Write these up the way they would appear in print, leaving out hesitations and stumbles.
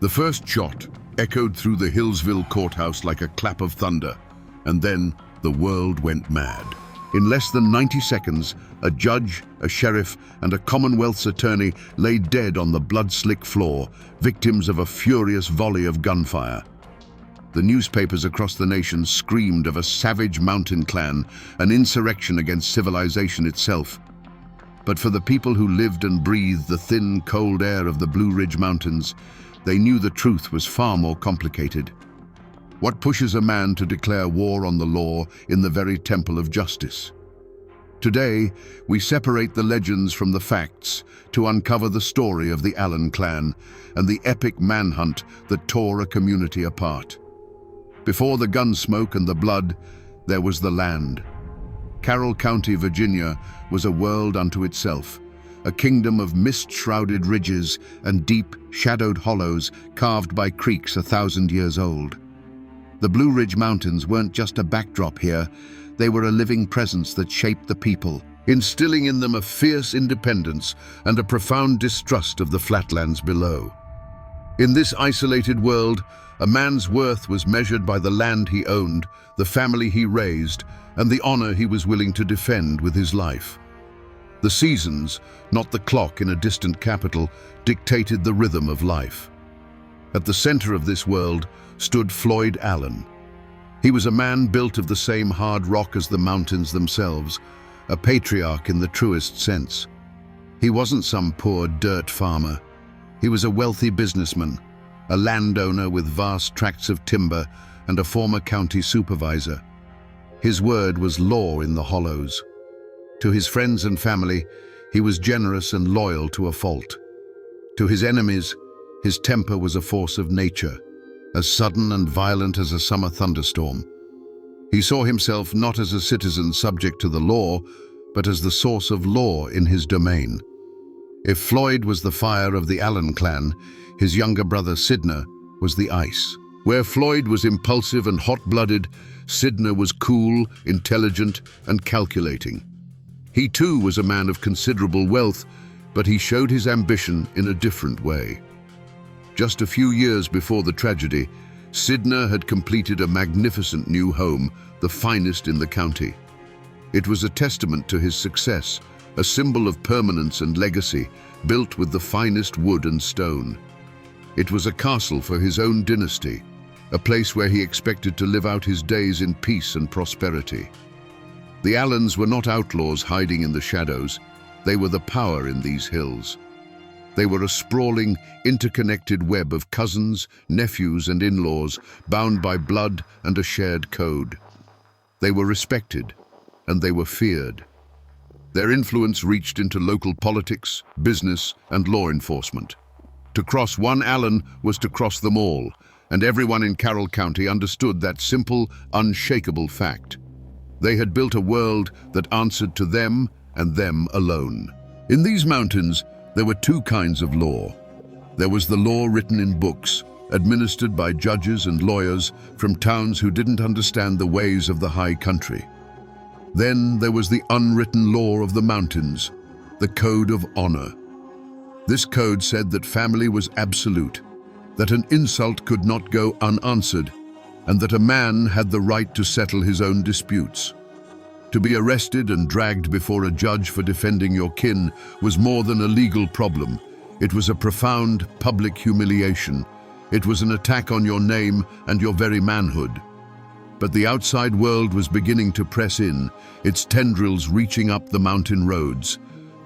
The first shot echoed through the Hillsville courthouse like a clap of thunder, and then the world went mad. In less than 90 seconds, a judge, a sheriff, and a Commonwealth's attorney lay dead on the blood-slick floor, victims of a furious volley of gunfire. The newspapers across the nation screamed of a savage mountain clan, an insurrection against civilization itself. But for the people who lived and breathed the thin, cold air of the Blue Ridge Mountains, they knew the truth was far more complicated. What pushes a man to declare war on the law in the very temple of justice? Today, we separate the legends from the facts to uncover the story of the Allen clan and the epic manhunt that tore a community apart. Before the gun smoke and the blood, there was the land. Carroll County, Virginia, was a world unto itself, a kingdom of mist-shrouded ridges and deep, shadowed hollows carved by creeks 1,000 years old. The Blue Ridge Mountains weren't just a backdrop here, they were a living presence that shaped the people, instilling in them a fierce independence and a profound distrust of the flatlands below. In this isolated world, a man's worth was measured by the land he owned, the family he raised, and the honor he was willing to defend with his life. The seasons, not the clock in a distant capital, dictated the rhythm of life. At the center of this world stood Floyd Allen. He was a man built of the same hard rock as the mountains themselves, a patriarch in the truest sense. He wasn't some poor dirt farmer. He was a wealthy businessman, a landowner with vast tracts of timber and a former county supervisor. His word was law in the hollows. To his friends and family, he was generous and loyal to a fault. To his enemies, his temper was a force of nature, as sudden and violent as a summer thunderstorm. He saw himself not as a citizen subject to the law, but as the source of law in his domain. If Floyd was the fire of the Allen clan, his younger brother Sidner was the ice. Where Floyd was impulsive and hot-blooded, Sidner was cool, intelligent, and calculating. He too was a man of considerable wealth, but he showed his ambition in a different way. Just a few years before the tragedy, Sidner had completed a magnificent new home, the finest in the county. It was a testament to his success, a symbol of permanence and legacy, built with the finest wood and stone. It was a castle for his own dynasty, a place where he expected to live out his days in peace and prosperity. The Allens were not outlaws hiding in the shadows. They were the power in these hills. They were a sprawling, interconnected web of cousins, nephews, and in-laws, bound by blood and a shared code. They were respected, and they were feared. Their influence reached into local politics, business, and law enforcement. To cross one Allen was to cross them all, and everyone in Carroll County understood that simple, unshakable fact. They had built a world that answered to them and them alone. In these mountains, there were two kinds of law. There was the law written in books, administered by judges and lawyers from towns who didn't understand the ways of the high country. Then there was the unwritten law of the mountains, the code of honor. This code said that family was absolute, that an insult could not go unanswered, and that a man had the right to settle his own disputes. To be arrested and dragged before a judge for defending your kin was more than a legal problem. It was a profound public humiliation. It was an attack on your name and your very manhood. But the outside world was beginning to press in, its tendrils reaching up the mountain roads.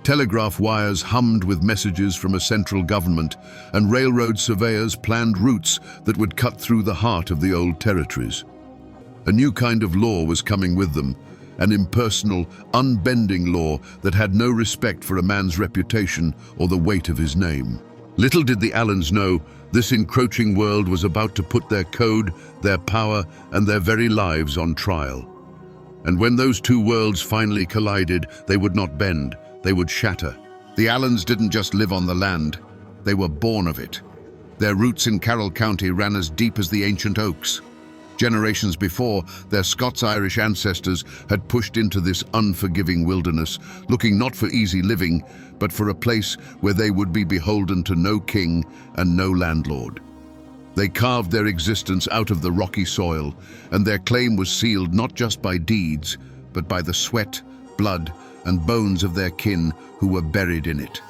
Telegraph wires hummed with messages from a central government, and railroad surveyors planned routes that would cut through the heart of the old territories. A new kind of law was coming with them, an impersonal, unbending law that had no respect for a man's reputation or the weight of his name. Little did the Allens know, this encroaching world was about to put their code, their power, and their very lives on trial. And when those two worlds finally collided, they would not bend, they would shatter. The Allens didn't just live on the land, they were born of it. Their roots in Carroll County ran as deep as the ancient oaks. Generations before, their Scots-Irish ancestors had pushed into this unforgiving wilderness, looking not for easy living, but for a place where they would be beholden to no king and no landlord. They carved their existence out of the rocky soil, and their claim was sealed not just by deeds, but by the sweat, blood, and bones of their kin who were buried in it.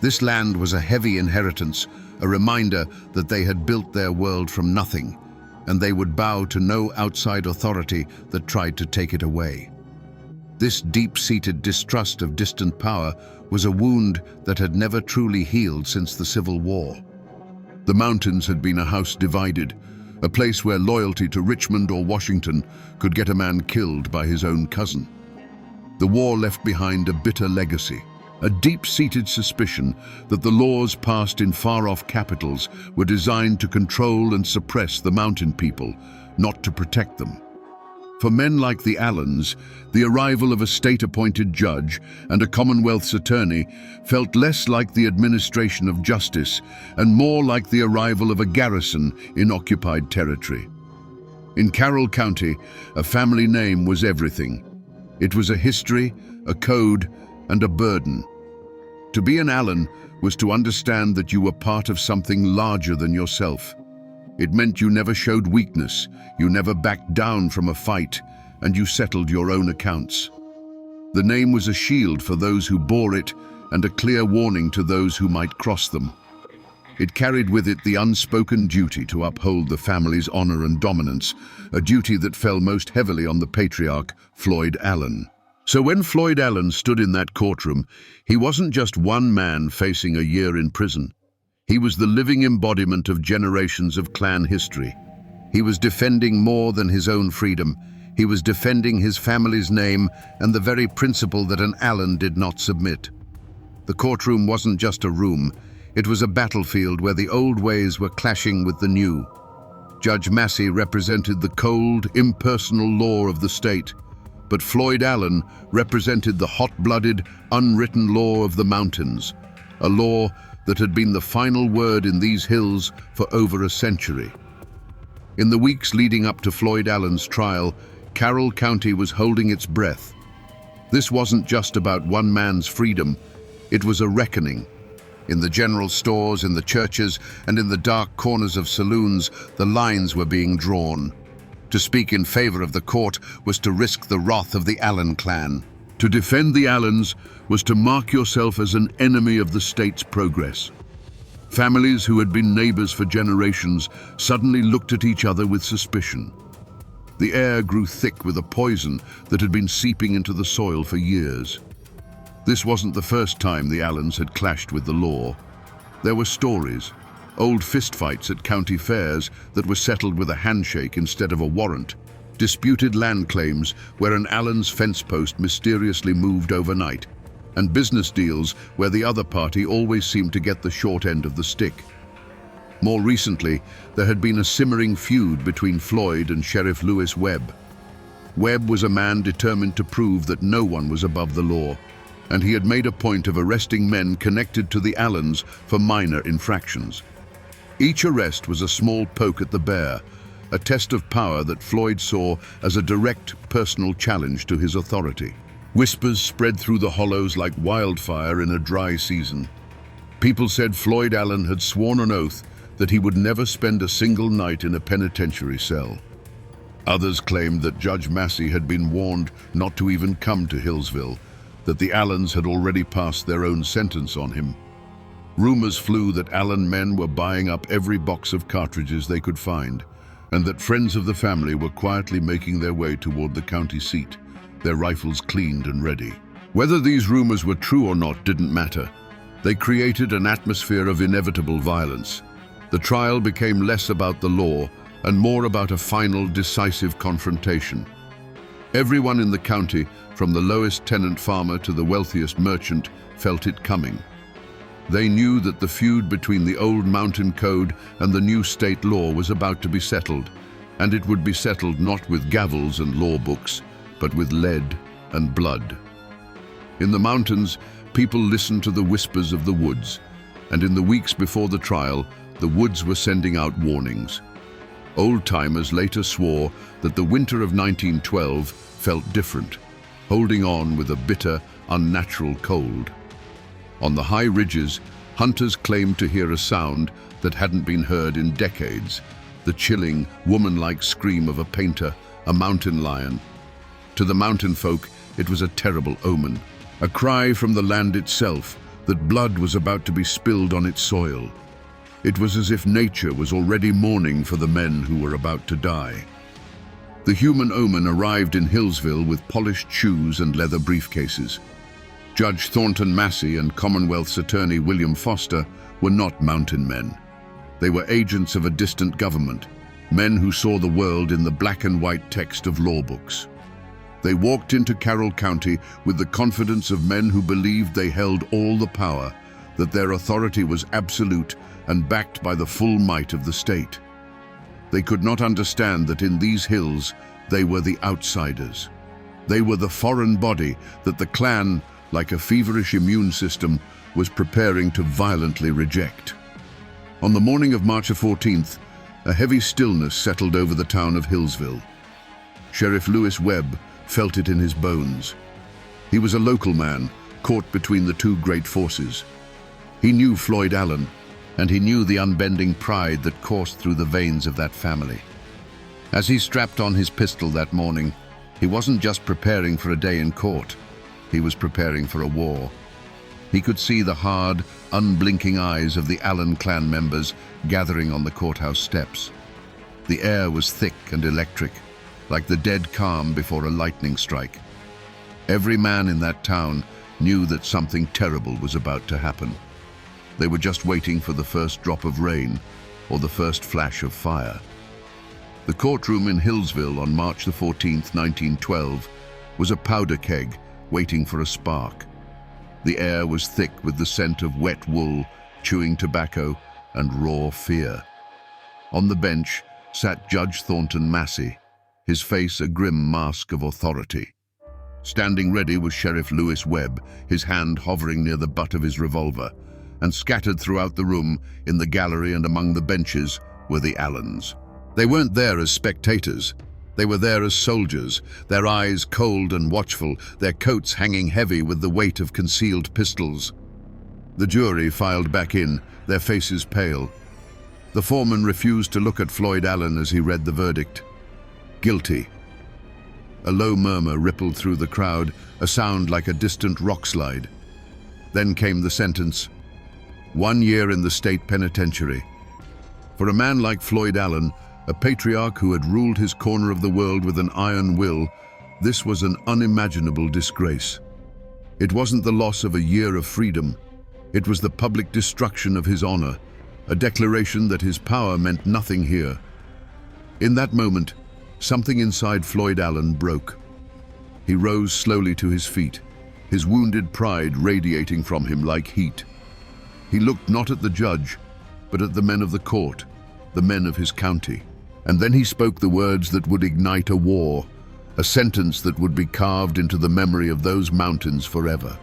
This land was a heavy inheritance, a reminder that they had built their world from nothing, and they would bow to no outside authority that tried to take it away. This deep-seated distrust of distant power was a wound that had never truly healed since the Civil War. The mountains had been a house divided, a place where loyalty to Richmond or Washington could get a man killed by his own cousin. The war left behind a bitter legacy, a deep-seated suspicion that the laws passed in far-off capitals were designed to control and suppress the mountain people, not to protect them. For men like the Allens, the arrival of a state-appointed judge and a Commonwealth's attorney felt less like the administration of justice and more like the arrival of a garrison in occupied territory. In Carroll County, a family name was everything. It was a history, a code, and a burden. To be an Allen was to understand that you were part of something larger than yourself. It meant you never showed weakness, you never backed down from a fight, and you settled your own accounts. The name was a shield for those who bore it and a clear warning to those who might cross them. It carried with it the unspoken duty to uphold the family's honor and dominance, a duty that fell most heavily on the Patriarch, Floyd Allen. So when Floyd Allen stood in that courtroom, he wasn't just one man facing a year in prison. He was the living embodiment of generations of clan history. He was defending more than his own freedom. He was defending his family's name and the very principle that an Allen did not submit. The courtroom wasn't just a room. It was a battlefield where the old ways were clashing with the new. Judge Massey represented the cold, impersonal law of the state, but Floyd Allen represented the hot-blooded, unwritten law of the mountains, a law that had been the final word in these hills for over a century. In the weeks leading up to Floyd Allen's trial, Carroll County was holding its breath. This wasn't just about one man's freedom, it was a reckoning. In the general stores, in the churches, and in the dark corners of saloons, the lines were being drawn. To speak in favor of the court was to risk the wrath of the Allen clan. To defend the Allens was to mark yourself as an enemy of the state's progress. Families who had been neighbors for generations suddenly looked at each other with suspicion. The air grew thick with a poison that had been seeping into the soil for years. This wasn't the first time the Allens had clashed with the law. There were stories, old fistfights at county fairs that were settled with a handshake instead of a warrant, disputed land claims where an Allen's fence post mysteriously moved overnight, and business deals where the other party always seemed to get the short end of the stick. More recently, there had been a simmering feud between Floyd and Sheriff Lewis Webb. Webb was a man determined to prove that no one was above the law, and he had made a point of arresting men connected to the Allens for minor infractions. Each arrest was a small poke at the bear, a test of power that Floyd saw as a direct personal challenge to his authority. Whispers spread through the hollows like wildfire in a dry season. People said Floyd Allen had sworn an oath that he would never spend a single night in a penitentiary cell. Others claimed that Judge Massey had been warned not to even come to Hillsville, that the Allens had already passed their own sentence on him. Rumors flew that Allen men were buying up every box of cartridges they could find, and that friends of the family were quietly making their way toward the county seat, their rifles cleaned and ready. Whether these rumors were true or not didn't matter. They created an atmosphere of inevitable violence. The trial became less about the law and more about a final, decisive confrontation. Everyone in the county, from the lowest tenant farmer to the wealthiest merchant, felt it coming. They knew that the feud between the old mountain code and the new state law was about to be settled, and it would be settled not with gavels and law books, but with lead and blood. In the mountains, people listened to the whispers of the woods, and in the weeks before the trial, the woods were sending out warnings. Old-timers later swore that the winter of 1912 felt different, holding on with a bitter, unnatural cold. On the high ridges, Hunters claimed to hear a sound that hadn't been heard in decades, the chilling, woman-like scream of a painter, a mountain lion. To the mountain folk, it was a terrible omen, a cry from the land itself that blood was about to be spilled on its soil. It was as if nature was already mourning for the men who were about to die. The human omen arrived in Hillsville with polished shoes and leather briefcases. Judge Thornton Massey and Commonwealth's attorney William Foster were not mountain men. They were agents of a distant government, men who saw the world in the black and white text of law books. They walked into Carroll County with the confidence of men who believed they held all the power, that their authority was absolute and backed by the full might of the state. They could not understand that in these hills they were the outsiders. They were the foreign body that the clan, like a feverish immune system, was preparing to violently reject. On the morning of March 14th, a heavy stillness settled over the town of Hillsville. Sheriff Lewis Webb felt it in his bones. He was a local man, caught between the two great forces. He knew Floyd Allen, and he knew the unbending pride that coursed through the veins of that family. As he strapped on his pistol that morning, he wasn't just preparing for a day in court. He was preparing for a war. He could see the hard, unblinking eyes of the Allen clan members gathering on the courthouse steps. The air was thick and electric, like the dead calm before a lightning strike. Every man in that town knew that something terrible was about to happen. They were just waiting for the first drop of rain or the first flash of fire. The courtroom in Hillsville on March 14th, 1912, was a powder keg waiting for a spark. The air was thick with the scent of wet wool, chewing tobacco, and raw fear. On the bench sat Judge Thornton Massey, his face a grim mask of authority. Standing ready was Sheriff Lewis Webb, his hand hovering near the butt of his revolver, and scattered throughout the room, in the gallery and among the benches, were the Allens. They weren't there as spectators. They were there as soldiers, their eyes cold and watchful, their coats hanging heavy with the weight of concealed pistols. The jury filed back in, their faces pale. The foreman refused to look at Floyd Allen as he read the verdict. Guilty. A low murmur rippled through the crowd, a sound like a distant rock slide. Then came the sentence. 1 year in the state penitentiary. For a man like Floyd Allen, a patriarch who had ruled his corner of the world with an iron will, this was an unimaginable disgrace. It wasn't the loss of a year of freedom. It was the public destruction of his honor, a declaration that his power meant nothing here. In that moment, something inside Floyd Allen broke. He rose slowly to his feet, his wounded pride radiating from him like heat. He looked not at the judge, but at the men of the court, the men of his county. And then he spoke the words that would ignite a war, a sentence that would be carved into the memory of those mountains forever.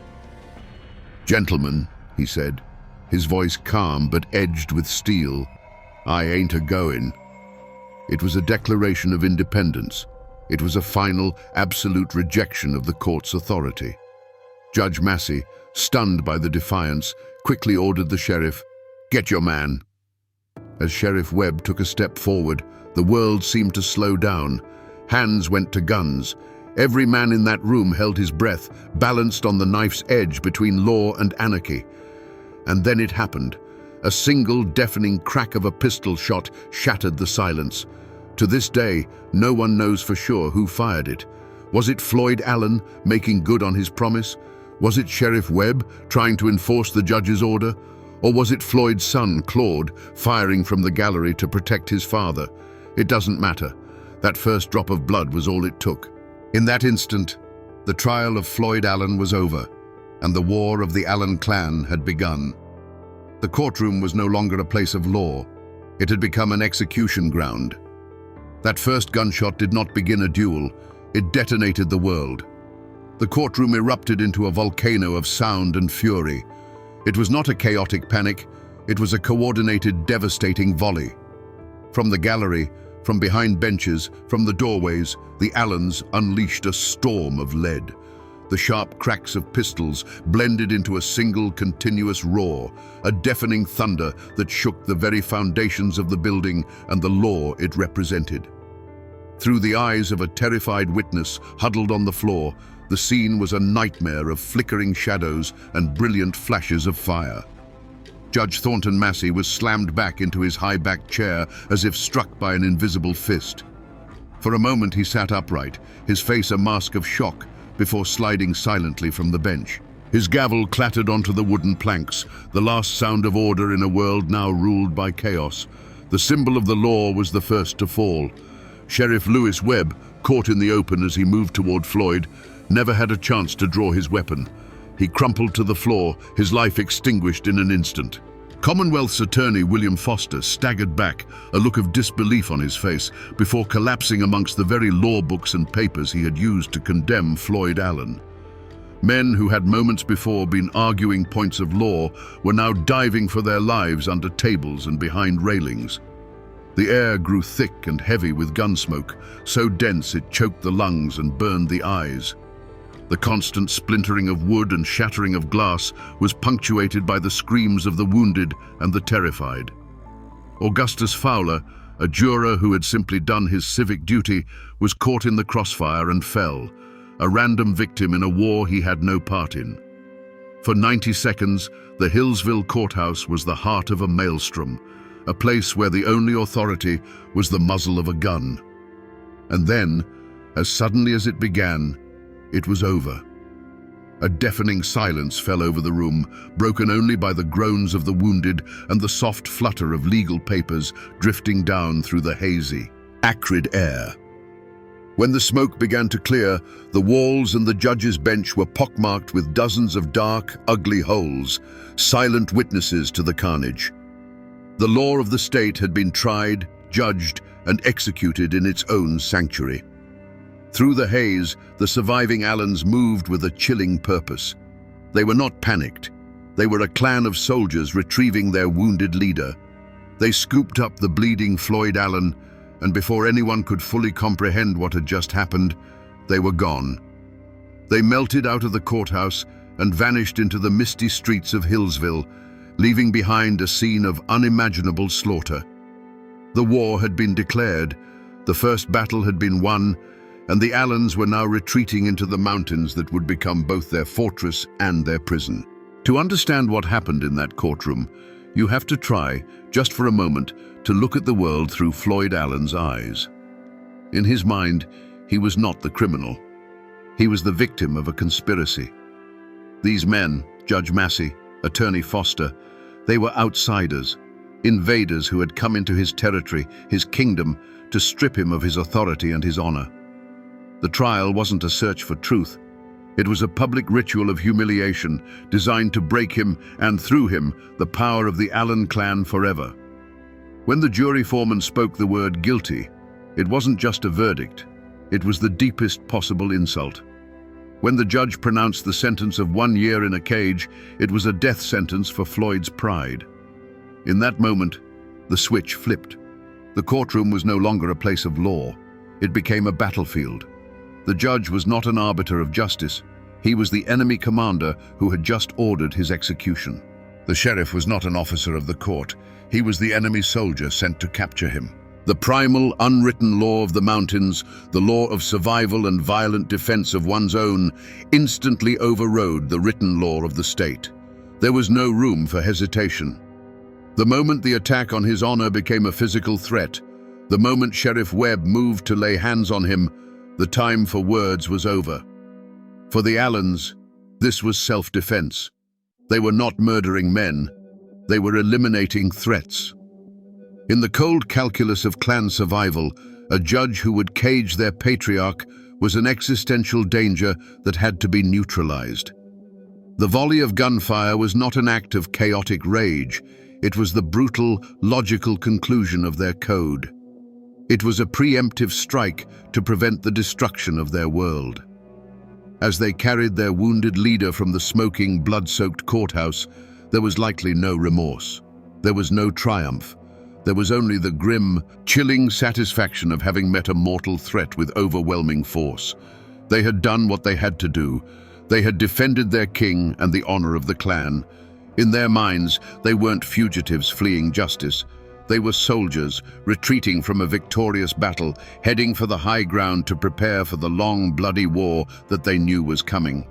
"Gentlemen," he said, his voice calm but edged with steel, "I ain't a-goin'." It was a declaration of independence. It was a final, absolute rejection of the court's authority. Judge Massey, stunned by the defiance, quickly ordered the sheriff, "Get your man." As Sheriff Webb took a step forward, the world seemed to slow down. Hands went to guns. Every man in that room held his breath, balanced on the knife's edge between law and anarchy. And then it happened. A single deafening crack of a pistol shot shattered the silence. To this day, no one knows for sure who fired it. Was it Floyd Allen making good on his promise? Was it Sheriff Webb trying to enforce the judge's order? Or was it Floyd's son, Claude, firing from the gallery to protect his father? It doesn't matter. That first drop of blood was all it took. In that instant, the trial of Floyd Allen was over, and the war of the Allen clan had begun. The courtroom was no longer a place of law. It had become an execution ground. That first gunshot did not begin a duel. It detonated the world. The courtroom erupted into a volcano of sound and fury. It was not a chaotic panic. It was a coordinated, devastating volley. From the gallery, from behind benches, from the doorways, the Allens unleashed a storm of lead. The sharp cracks of pistols blended into a single continuous roar, a deafening thunder that shook the very foundations of the building and the law it represented. Through the eyes of a terrified witness huddled on the floor, the scene was a nightmare of flickering shadows and brilliant flashes of fire. Judge Thornton Massey was slammed back into his high-backed chair as if struck by an invisible fist. For a moment he sat upright, his face a mask of shock, before sliding silently from the bench. His gavel clattered onto the wooden planks, the last sound of order in a world now ruled by chaos. The symbol of the law was the first to fall. Sheriff Lewis Webb, caught in the open as he moved toward Floyd, never had a chance to draw his weapon. He crumpled to the floor, his life extinguished in an instant. Commonwealth's attorney William Foster staggered back, a look of disbelief on his face, before collapsing amongst the very law books and papers he had used to condemn Floyd Allen. Men who had moments before been arguing points of law were now diving for their lives under tables and behind railings. The air grew thick and heavy with gun smoke, so dense it choked the lungs and burned the eyes. The constant splintering of wood and shattering of glass was punctuated by the screams of the wounded and the terrified. Augustus Fowler, a juror who had simply done his civic duty, was caught in the crossfire and fell, a random victim in a war he had no part in. For 90 seconds, the Hillsville courthouse was the heart of a maelstrom, a place where the only authority was the muzzle of a gun. And then, as suddenly as it began, it was over. A deafening silence fell over the room, broken only by the groans of the wounded and the soft flutter of legal papers drifting down through the hazy, acrid air. When the smoke began to clear, the walls and the judge's bench were pockmarked with dozens of dark, ugly holes, silent witnesses to the carnage. The law of the state had been tried, judged, and executed in its own sanctuary. Through the haze, the surviving Allens moved with a chilling purpose. They were not panicked. They were a clan of soldiers retrieving their wounded leader. They scooped up the bleeding Floyd Allen, and before anyone could fully comprehend what had just happened, they were gone. They melted out of the courthouse and vanished into the misty streets of Hillsville, leaving behind a scene of unimaginable slaughter. The war had been declared, the first battle had been won, and the Allens were now retreating into the mountains that would become both their fortress and their prison. To understand what happened in that courtroom, you have to try, just for a moment, to look at the world through Floyd Allen's eyes. In his mind, he was not the criminal. He was the victim of a conspiracy. These men, Judge Massey, Attorney Foster, they were outsiders, invaders who had come into his territory, his kingdom, to strip him of his authority and his honor. The trial wasn't a search for truth. It was a public ritual of humiliation designed to break him and, through him, the power of the Allen clan forever. When the jury foreman spoke the word guilty, it wasn't just a verdict. It was the deepest possible insult. When the judge pronounced the sentence of 1 year in a cage, it was a death sentence for Floyd's pride. In that moment, the switch flipped. The courtroom was no longer a place of law. It became a battlefield. The judge was not an arbiter of justice. He was the enemy commander who had just ordered his execution. The sheriff was not an officer of the court. He was the enemy soldier sent to capture him. The primal, unwritten law of the mountains, the law of survival and violent defense of one's own, instantly overrode the written law of the state. There was no room for hesitation. The moment the attack on his honor became a physical threat, the moment Sheriff Webb moved to lay hands on him, the time for words was over. For the Allens, this was self-defense. They were not murdering men. They were eliminating threats. In the cold calculus of clan survival, a judge who would cage their patriarch was an existential danger that had to be neutralized. The volley of gunfire was not an act of chaotic rage. It was the brutal, logical conclusion of their code. It was a preemptive strike to prevent the destruction of their world. As they carried their wounded leader from the smoking, blood-soaked courthouse, there was likely no remorse. There was no triumph. There was only the grim, chilling satisfaction of having met a mortal threat with overwhelming force. They had done what they had to do. They had defended their king and the honor of the clan. In their minds, they weren't fugitives fleeing justice. They were soldiers, retreating from a victorious battle, heading for the high ground to prepare for the long, bloody war that they knew was coming.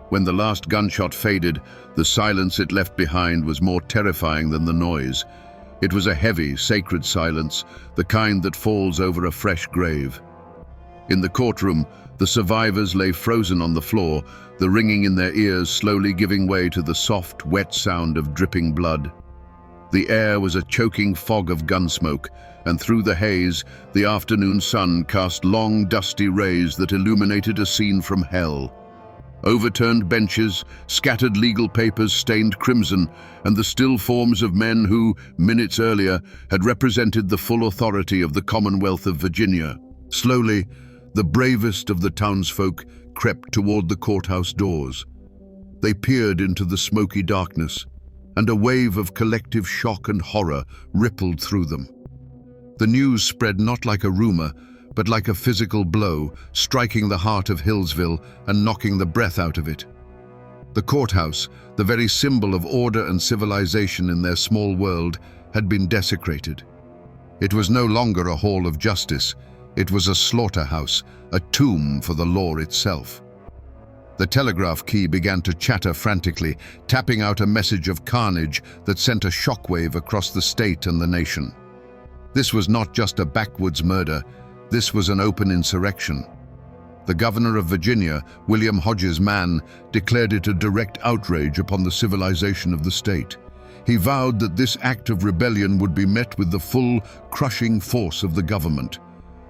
When the last gunshot faded, the silence it left behind was more terrifying than the noise. It was a heavy, sacred silence, the kind that falls over a fresh grave. In the courtroom, the survivors lay frozen on the floor, the ringing in their ears slowly giving way to the soft, wet sound of dripping blood. The air was a choking fog of gunsmoke, and through the haze, the afternoon sun cast long, dusty rays that illuminated a scene from hell. Overturned benches, scattered legal papers stained crimson, and the still forms of men who, minutes earlier, had represented the full authority of the Commonwealth of Virginia. Slowly, the bravest of the townsfolk crept toward the courthouse doors. They peered into the smoky darkness, and a wave of collective shock and horror rippled through them. The news spread not like a rumor, but like a physical blow, striking the heart of Hillsville and knocking the breath out of it. The courthouse, the very symbol of order and civilization in their small world, had been desecrated. It was no longer a hall of justice. It was a slaughterhouse, a tomb for the law itself. The telegraph key began to chatter frantically, tapping out a message of carnage that sent a shockwave across the state and the nation. This was not just a backwoods murder. This was an open insurrection. The governor of Virginia, William Hodges Mann, declared it a direct outrage upon the civilization of the state. He vowed that this act of rebellion would be met with the full, crushing force of the government.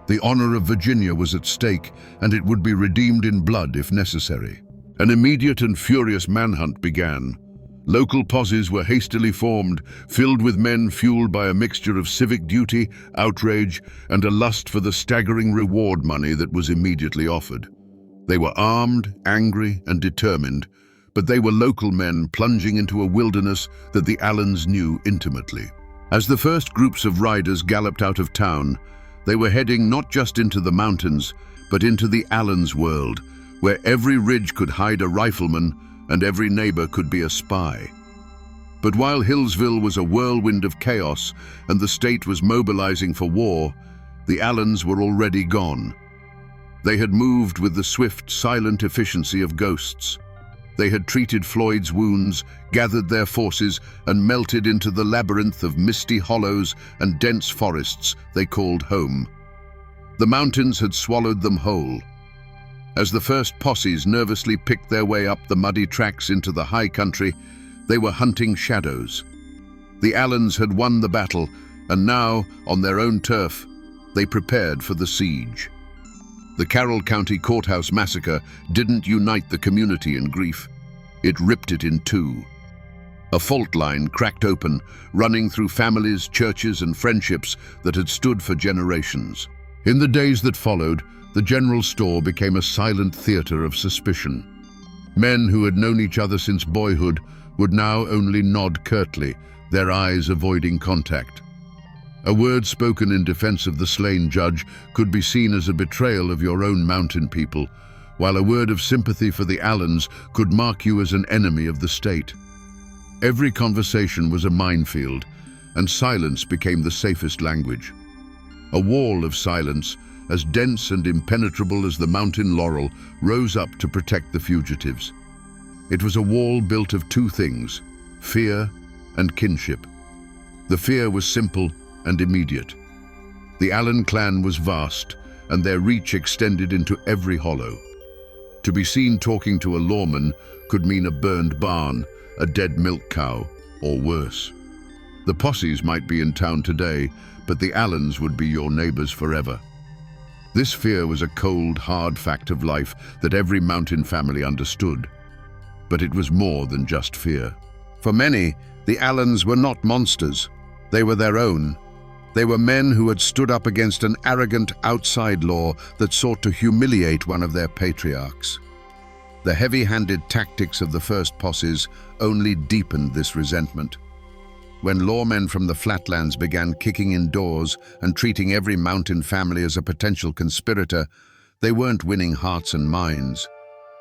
The honor of Virginia was at stake, and it would be redeemed in blood if necessary. An immediate and furious manhunt began. Local posses were hastily formed, filled with men fueled by a mixture of civic duty, outrage, and a lust for the staggering reward money that was immediately offered. They were armed, angry, and determined, but they were local men plunging into a wilderness that the Allens knew intimately. As the first groups of riders galloped out of town, they were heading not just into the mountains, but into the Allens world, where every ridge could hide a rifleman and every neighbor could be a spy. But while Hillsville was a whirlwind of chaos and the state was mobilizing for war, the Allens were already gone. They had moved with the swift, silent efficiency of ghosts. They had treated Floyd's wounds, gathered their forces, and melted into the labyrinth of misty hollows and dense forests they called home. The mountains had swallowed them whole. As the first posses nervously picked their way up the muddy tracks into the high country, they were hunting shadows. The Allens had won the battle, and now, on their own turf, they prepared for the siege. The Carroll County Courthouse Massacre didn't unite the community in grief. It ripped it in two. A fault line cracked open, running through families, churches, and friendships that had stood for generations. In the days that followed, the general store became a silent theater of suspicion. Men who had known each other since boyhood would now only nod curtly, their eyes avoiding contact. A word spoken in defense of the slain judge could be seen as a betrayal of your own mountain people, while a word of sympathy for the Allens could mark you as an enemy of the state. Every conversation was a minefield, and silence became the safest language. A wall of silence, as dense and impenetrable as the mountain laurel, rose up to protect the fugitives. It was a wall built of two things, fear and kinship. The fear was simple and immediate. The Allen clan was vast, and their reach extended into every hollow. To be seen talking to a lawman could mean a burned barn, a dead milk cow, or worse. The posses might be in town today, but the Allens would be your neighbors forever. This fear was a cold, hard fact of life that every mountain family understood. But it was more than just fear. For many, the Allens were not monsters. They were their own. They were men who had stood up against an arrogant outside law that sought to humiliate one of their patriarchs. The heavy-handed tactics of the first posses only deepened this resentment. When lawmen from the flatlands began kicking in doors and treating every mountain family as a potential conspirator, they weren't winning hearts and minds.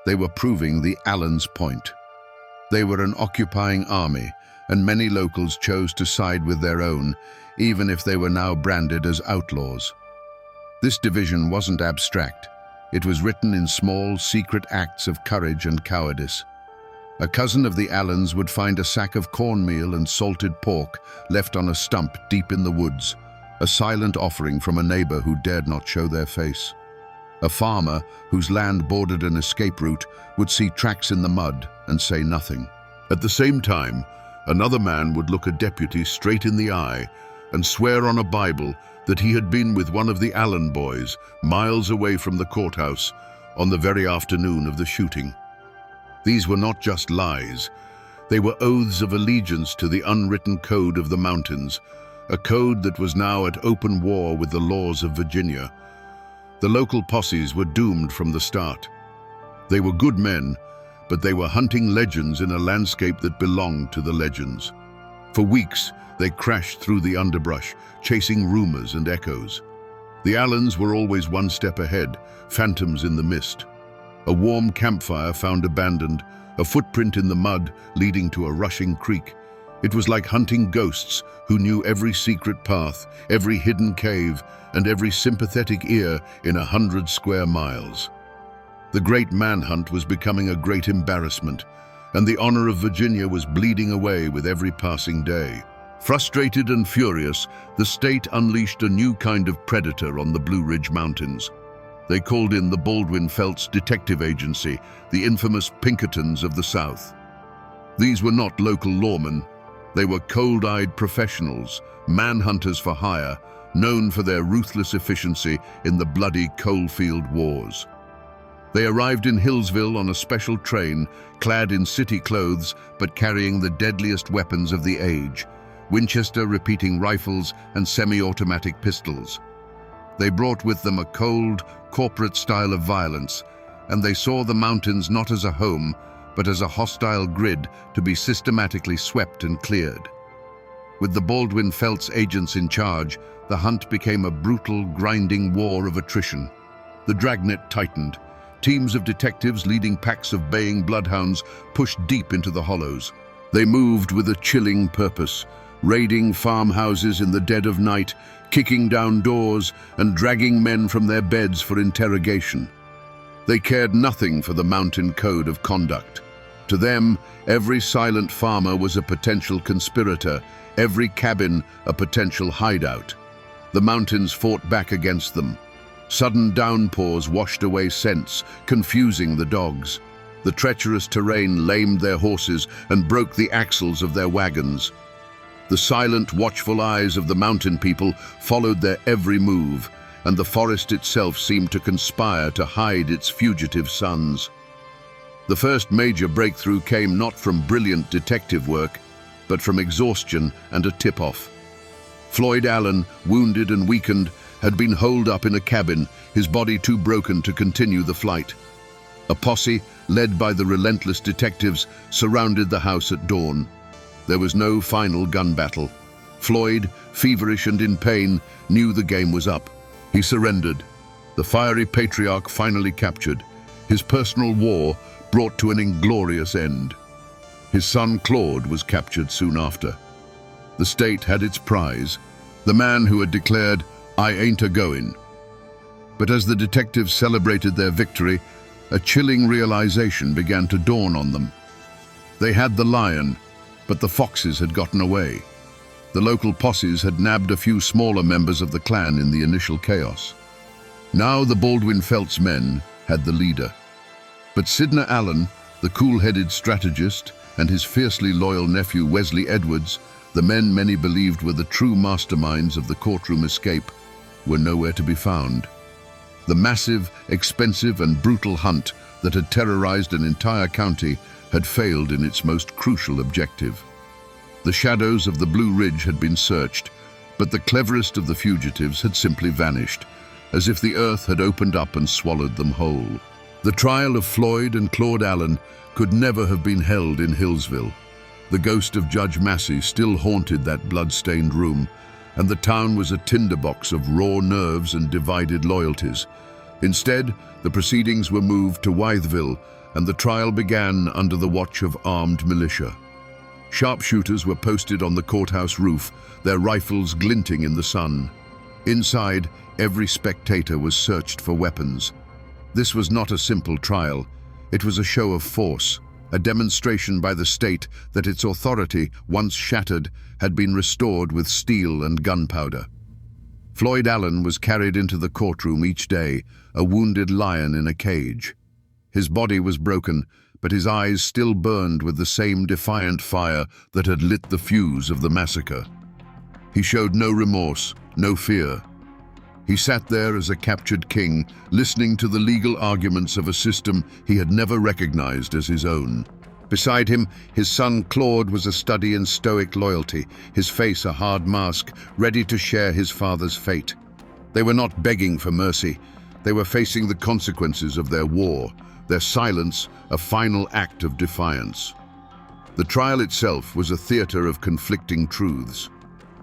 They were proving the Allen's point. They were an occupying army, and many locals chose to side with their own, even if they were now branded as outlaws. This division wasn't abstract. It was written in small, secret acts of courage and cowardice. A cousin of the Allens would find a sack of cornmeal and salted pork left on a stump deep in the woods, a silent offering from a neighbor who dared not show their face. A farmer whose land bordered an escape route would see tracks in the mud and say nothing. At the same time, another man would look a deputy straight in the eye and swear on a Bible that he had been with one of the Allen boys miles away from the courthouse on the very afternoon of the shooting. These were not just lies. They were oaths of allegiance to the unwritten code of the mountains, a code that was now at open war with the laws of Virginia. The local posses were doomed from the start. They were good men, but they were hunting legends in a landscape that belonged to the legends. For weeks, they crashed through the underbrush, chasing rumors and echoes. The Allens were always one step ahead, phantoms in the mist. A warm campfire found abandoned, a footprint in the mud leading to a rushing creek. It was like hunting ghosts who knew every secret path, every hidden cave, and every sympathetic ear in 100 square miles. The great manhunt was becoming a great embarrassment, and the honor of Virginia was bleeding away with every passing day. Frustrated and furious, the state unleashed a new kind of predator on the Blue Ridge Mountains. They called in the Baldwin Felts Detective Agency, the infamous Pinkertons of the South. These were not local lawmen. They were cold-eyed professionals, manhunters for hire, known for their ruthless efficiency in the bloody coalfield wars. They arrived in Hillsville on a special train, clad in city clothes but carrying the deadliest weapons of the age, Winchester repeating rifles and semi-automatic pistols. They brought with them a cold, corporate style of violence, and they saw the mountains not as a home, but as a hostile grid to be systematically swept and cleared. With the Baldwin Felts agents in charge, the hunt became a brutal, grinding war of attrition. The dragnet tightened. Teams of detectives leading packs of baying bloodhounds pushed deep into the hollows. They moved with a chilling purpose, raiding farmhouses in the dead of night, kicking down doors and dragging men from their beds for interrogation. They cared nothing for the mountain code of conduct. To them, every silent farmer was a potential conspirator, every cabin a potential hideout. The mountains fought back against them. Sudden downpours washed away scents, confusing the dogs. The treacherous terrain lamed their horses and broke the axles of their wagons. The silent, watchful eyes of the mountain people followed their every move, and the forest itself seemed to conspire to hide its fugitive sons. The first major breakthrough came not from brilliant detective work, but from exhaustion and a tip-off. Floyd Allen, wounded and weakened, had been holed up in a cabin, his body too broken to continue the flight. A posse, led by the relentless detectives, surrounded the house at dawn. There was no final gun battle. Floyd, feverish and in pain, knew the game was up. He surrendered. The fiery Patriarch finally captured. His personal war brought to an inglorious end. His son Claude was captured soon after. The state had its prize, the man who had declared, "I ain't a-goin'." But as the detectives celebrated their victory, a chilling realization began to dawn on them. They had the lion, but the foxes had gotten away. The local posses had nabbed a few smaller members of the clan in the initial chaos. Now the Baldwin Felts men had the leader. But Sidney Allen, the cool-headed strategist, and his fiercely loyal nephew Wesley Edwards, the men many believed were the true masterminds of the courtroom escape, were nowhere to be found. The massive, expensive, and brutal hunt that had terrorized an entire county had failed in its most crucial objective. The shadows of the Blue Ridge had been searched, but the cleverest of the fugitives had simply vanished, as if the earth had opened up and swallowed them whole. The trial of Floyd and Claude Allen could never have been held in Hillsville. The ghost of Judge Massey still haunted that blood-stained room, and the town was a tinderbox of raw nerves and divided loyalties. Instead, the proceedings were moved to Wytheville, and the trial began under the watch of armed militia. Sharpshooters were posted on the courthouse roof, their rifles glinting in the sun. Inside, every spectator was searched for weapons. This was not a simple trial. It was a show of force, a demonstration by the state that its authority, once shattered, had been restored with steel and gunpowder. Floyd Allen was carried into the courtroom each day, a wounded lion in a cage. His body was broken, but his eyes still burned with the same defiant fire that had lit the fuse of the massacre. He showed no remorse, no fear. He sat there as a captured king, listening to the legal arguments of a system he had never recognized as his own. Beside him, his son Claude was a study in stoic loyalty, his face a hard mask, ready to share his father's fate. They were not begging for mercy. They were facing the consequences of their war, their silence a final act of defiance. The trial itself was a theater of conflicting truths.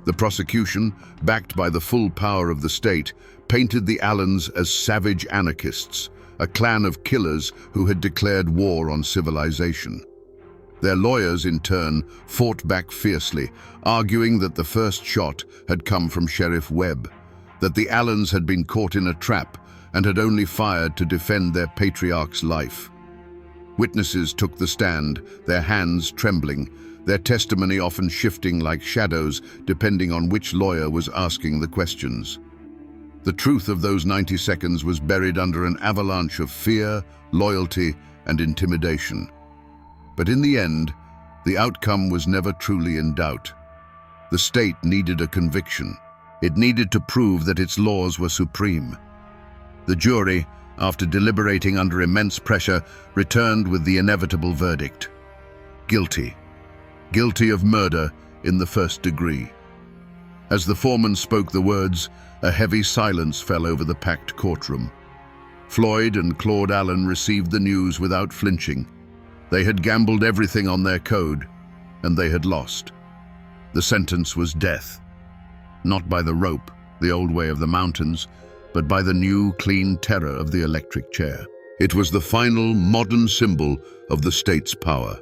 The prosecution, backed by the full power of the state, painted the Allens as savage anarchists, a clan of killers who had declared war on civilization. Their lawyers, in turn, fought back fiercely, arguing that the first shot had come from Sheriff Webb, that the Allens had been caught in a trap and had only fired to defend their patriarch's life. Witnesses took the stand, their hands trembling, their testimony often shifting like shadows depending on which lawyer was asking the questions. The truth of those 90 seconds was buried under an avalanche of fear, loyalty, and intimidation. But in the end, the outcome was never truly in doubt. The state needed a conviction. It needed to prove that its laws were supreme. The jury, after deliberating under immense pressure, returned with the inevitable verdict: guilty. Guilty of murder in the first degree. As the foreman spoke the words, a heavy silence fell over the packed courtroom. Floyd and Claude Allen received the news without flinching. They had gambled everything on their code, and they had lost. The sentence was death. Not by the rope, the old way of the mountains, but by the new, clean terror of the electric chair. It was the final, modern symbol of the state's power.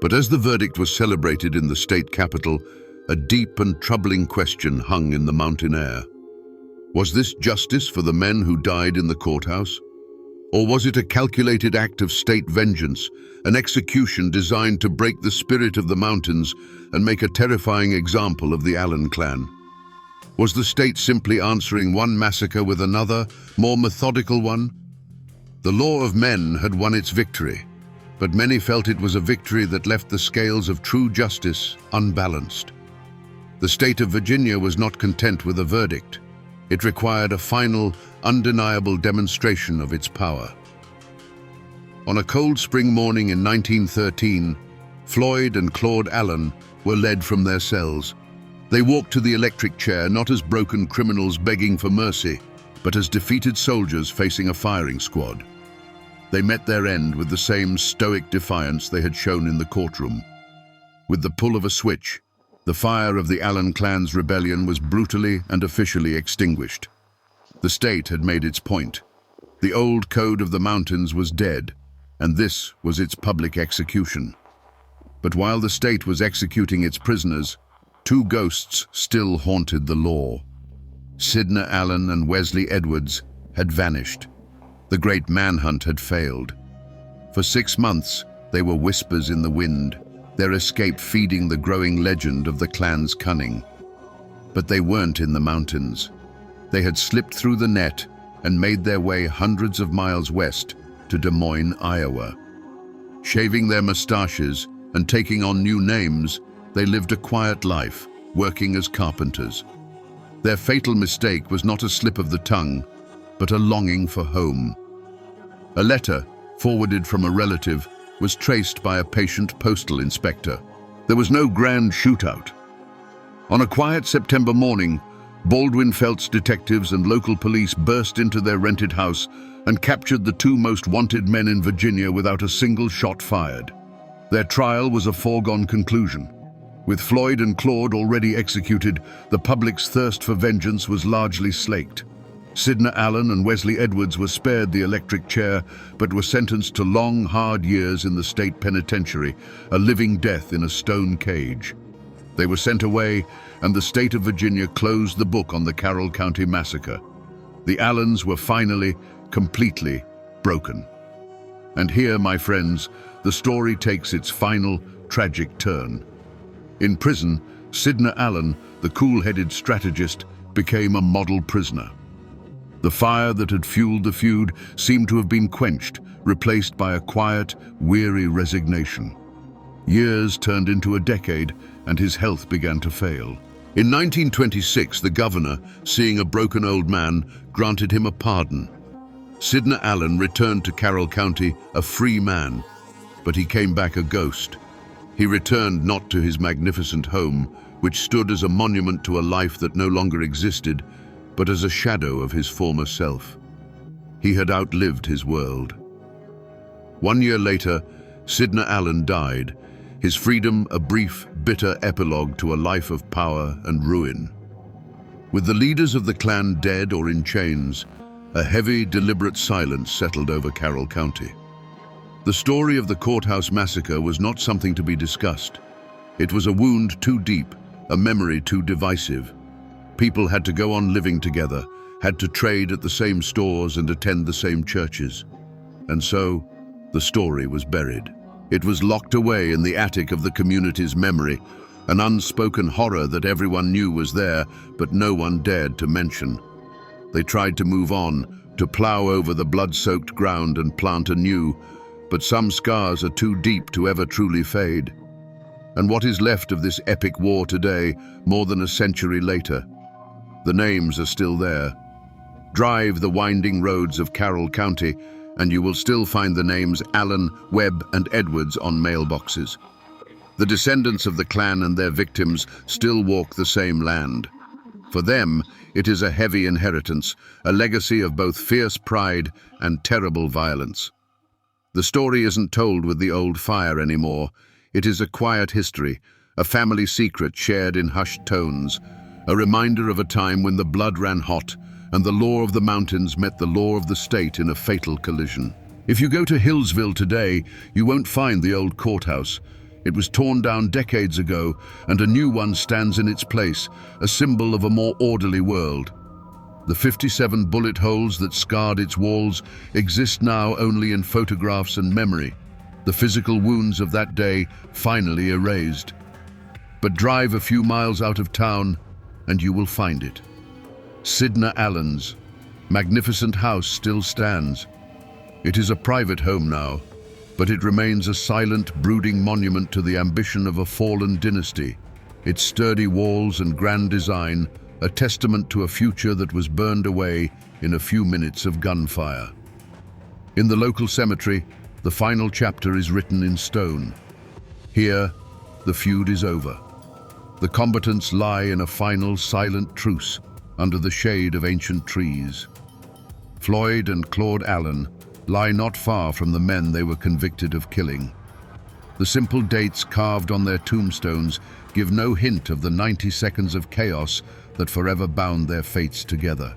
But as the verdict was celebrated in the state capital, a deep and troubling question hung in the mountain air. Was this justice for the men who died in the courthouse? Or was it a calculated act of state vengeance, an execution designed to break the spirit of the mountains and make a terrifying example of the Allen clan? Was the state simply answering one massacre with another, more methodical one? The law of men had won its victory, but many felt it was a victory that left the scales of true justice unbalanced. The state of Virginia was not content with a verdict. It required a final, undeniable demonstration of its power. On a cold spring morning in 1913, Floyd and Claude Allen were led from their cells. They walked to the electric chair not as broken criminals begging for mercy, but as defeated soldiers facing a firing squad. They met their end with the same stoic defiance they had shown in the courtroom. With the pull of a switch, the fire of the Allen clan's rebellion was brutally and officially extinguished. The state had made its point. The old code of the mountains was dead, and this was its public execution. But while the state was executing its prisoners, two ghosts still haunted the law. Sidney Allen and Wesley Edwards had vanished. The great manhunt had failed. For 6 months, they were whispers in the wind, their escape feeding the growing legend of the clan's cunning. But they weren't in the mountains. They had slipped through the net and made their way hundreds of miles west to Des Moines, Iowa. Shaving their mustaches and taking on new names, they lived a quiet life, working as carpenters. Their fatal mistake was not a slip of the tongue, but a longing for home. A letter, forwarded from a relative, was traced by a patient postal inspector. There was no grand shootout. On a quiet September morning, Baldwin Felts detectives and local police burst into their rented house and captured the two most wanted men in Virginia without a single shot fired. Their trial was a foregone conclusion. With Floyd and Claude already executed, the public's thirst for vengeance was largely slaked. Sidna Allen and Wesley Edwards were spared the electric chair, but were sentenced to long, hard years in the state penitentiary, a living death in a stone cage. They were sent away, and the state of Virginia closed the book on the Carroll County Massacre. The Allens were finally, completely broken. And here, my friends, the story takes its final, tragic turn. In prison, Sidna Allen, the cool-headed strategist, became a model prisoner. The fire that had fueled the feud seemed to have been quenched, replaced by a quiet, weary resignation. Years turned into a decade, and his health began to fail. In 1926, the governor, seeing a broken old man, granted him a pardon. Sidna Allen returned to Carroll County a free man, but he came back a ghost. He returned not to his magnificent home, which stood as a monument to a life that no longer existed, but as a shadow of his former self. He had outlived his world. 1 year later, Sidna Allen died, his freedom a brief, bitter epilogue to a life of power and ruin. With the leaders of the clan dead or in chains, a heavy, deliberate silence settled over Carroll County. The story of the courthouse massacre was not something to be discussed. It was a wound too deep, a memory too divisive. People had to go on living together, had to trade at the same stores and attend the same churches. And so, the story was buried. It was locked away in the attic of the community's memory, an unspoken horror that everyone knew was there, but no one dared to mention. They tried to move on, to plow over the blood-soaked ground and plant anew, but some scars are too deep to ever truly fade. And what is left of this epic war today, more than a century later? The names are still there. Drive the winding roads of Carroll County, and you will still find the names Allen, Webb, and Edwards on mailboxes. The descendants of the clan and their victims still walk the same land. For them, it is a heavy inheritance, a legacy of both fierce pride and terrible violence. The story isn't told with the old fire anymore. It is a quiet history, a family secret shared in hushed tones, a reminder of a time when the blood ran hot and the law of the mountains met the law of the state in a fatal collision. If you go to Hillsville today, you won't find the old courthouse. It was torn down decades ago, and a new one stands in its place, a symbol of a more orderly world. The 57 bullet holes that scarred its walls exist now only in photographs and memory, the physical wounds of that day finally erased. But drive a few miles out of town, and you will find it. Sidna Allen's magnificent house still stands. It is a private home now, but it remains a silent, brooding monument to the ambition of a fallen dynasty, its sturdy walls and grand design a testament to a future that was burned away in a few minutes of gunfire. In the local cemetery, the final chapter is written in stone. Here, the feud is over. The combatants lie in a final, silent truce under the shade of ancient trees. Floyd and Claude Allen lie not far from the men they were convicted of killing. The simple dates carved on their tombstones give no hint of the 90 seconds of chaos that forever bound their fates together.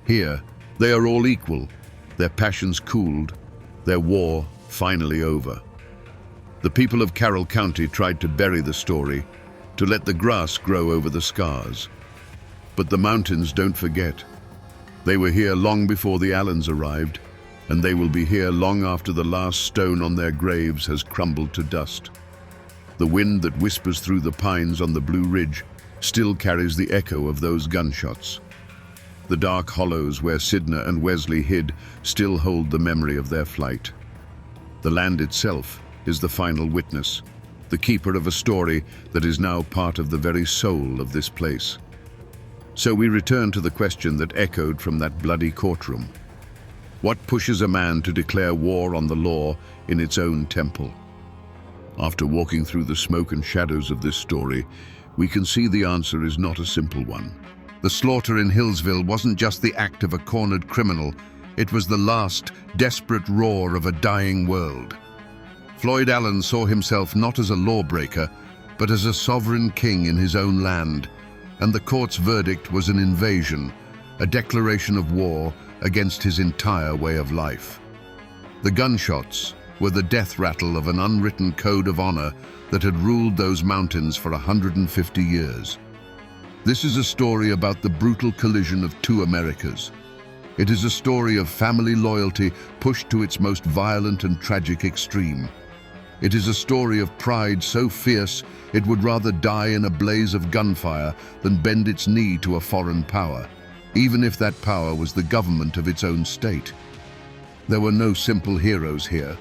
Here, they are all equal, their passions cooled, their war finally over. The people of Carroll County tried to bury the story, to let the grass grow over the scars. But the mountains don't forget. They were here long before the Allens arrived, and they will be here long after the last stone on their graves has crumbled to dust. The wind that whispers through the pines on the Blue Ridge still carries the echo of those gunshots. The dark hollows where Sidna and Wesley hid still hold the memory of their flight. The land itself is the final witness, the keeper of a story that is now part of the very soul of this place. So we return to the question that echoed from that bloody courtroom. What pushes a man to declare war on the law in its own temple? After walking through the smoke and shadows of this story, we can see the answer is not a simple one. The slaughter in Hillsville wasn't just the act of a cornered criminal, it was the last, desperate roar of a dying world. Floyd Allen saw himself not as a lawbreaker, but as a sovereign king in his own land, and the court's verdict was an invasion, a declaration of war against his entire way of life. The gunshots were the death rattle of an unwritten code of honor that had ruled those mountains for 150 years. This is a story about the brutal collision of two Americas. It is a story of family loyalty pushed to its most violent and tragic extreme. It is a story of pride so fierce it would rather die in a blaze of gunfire than bend its knee to a foreign power, even if that power was the government of its own state. There were no simple heroes here.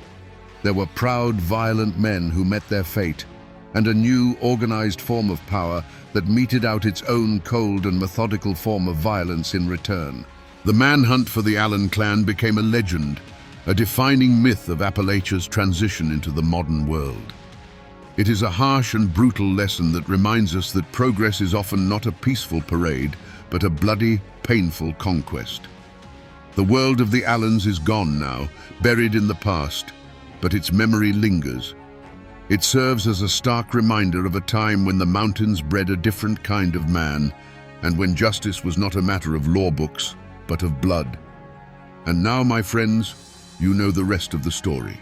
There were proud, violent men who met their fate, and a new, organized form of power that meted out its own cold and methodical form of violence in return. The manhunt for the Allen clan became a legend, a defining myth of Appalachia's transition into the modern world. It is a harsh and brutal lesson that reminds us that progress is often not a peaceful parade, but a bloody, painful conquest. The world of the Allens is gone now, buried in the past, but its memory lingers. It serves as a stark reminder of a time when the mountains bred a different kind of man, and when justice was not a matter of law books, but of blood. And now, my friends, you know the rest of the story.